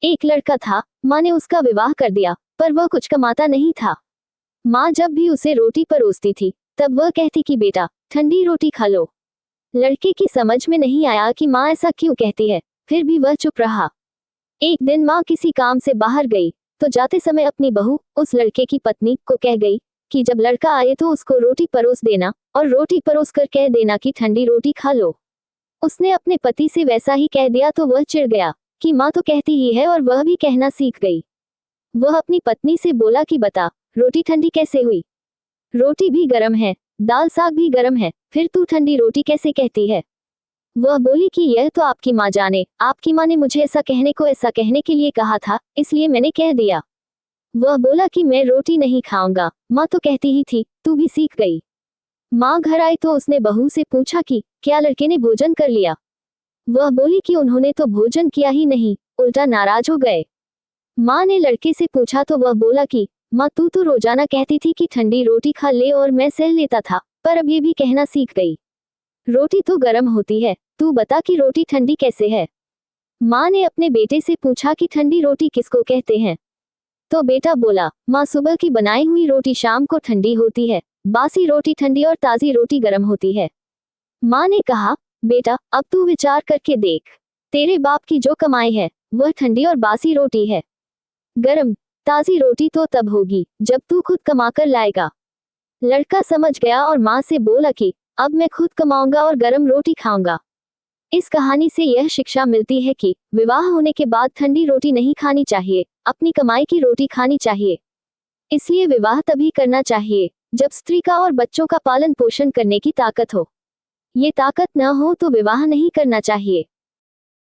एक लड़का था, माँ ने उसका विवाह कर दिया, पर वह कुछ कमाता नहीं था। माँ जब भी उसे रोटी परोसती थी, तब वह कहती कि बेटा, ठंडी रोटी खा लो। लड़के की समझ में नहीं आया कि माँ ऐसा क्यों कहती है, फिर भी वह चुप रहा। एक दिन माँ किसी काम से बाहर गई, तो जाते समय अपनी बहू, उस लड़के की पत्नी, को कह गई कि जब लड़का आए तो उसको रोटी परोस देना, और रोटी परोस कर कह देना कि ठंडी रोटी खा लो। उसने अपने पति से वैसा ही कह दिया तो वह चिढ़ गया कि माँ तो कहती ही है, और वह भी कहना सीख गई। वह अपनी पत्नी से बोला कि बता, रोटी ठंडी कैसे हुई? रोटी भी गर्म है, दाल साग भी गर्म है, फिर तू ठंडी रोटी कैसे कहती है? वह बोली कि यह तो आपकी माँ जाने, आपकी माँ ने मुझे ऐसा कहने के लिए कहा था, इसलिए मैंने कह दिया। वह बोला कि मैं रोटी नहीं खाऊंगा, माँ तो कहती ही थी, तू भी सीख गई। माँ घर आई तो उसने बहू से पूछा कि क्या लड़के ने भोजन कर लिया? वह बोली कि उन्होंने तो भोजन किया ही नहीं, उल्टा नाराज हो गए। माँ ने लड़के से पूछा तो वह बोला कि माँ तू तो रोजाना कहती थी कि ठंडी रोटी खा ले और मैं सह लेता था, पर अब ये भी कहना सीख गई। रोटी तो गर्म होती है, तू बता कि रोटी ठंडी कैसे है? माँ ने अपने बेटे से पूछा कि ठंडी रोटी किसको कहते हैं? तो बेटा बोला, माँ सुबह की बनाई हुई रोटी शाम को ठंडी होती है, बासी रोटी ठंडी और ताज़ी रोटी गर्म होती है। माँ ने कहा, बेटा अब तू विचार करके देख, तेरे बाप की जो कमाई है वह ठंडी और बासी रोटी है। गर्म ताज़ी रोटी तो तब होगी जब तू खुद कमा कर लाएगा। लड़का समझ गया और माँ से बोला कि अब मैं खुद कमाऊंगा और गर्म रोटी खाऊंगा। इस कहानी से यह शिक्षा मिलती है कि विवाह होने के बाद ठंडी रोटी नहीं खानी चाहिए, अपनी कमाई की रोटी खानी चाहिए। इसलिए विवाह तभी करना चाहिए जब स्त्री का और बच्चों का पालन पोषण करने की ताकत हो। ये ताकत न हो तो विवाह नहीं करना चाहिए।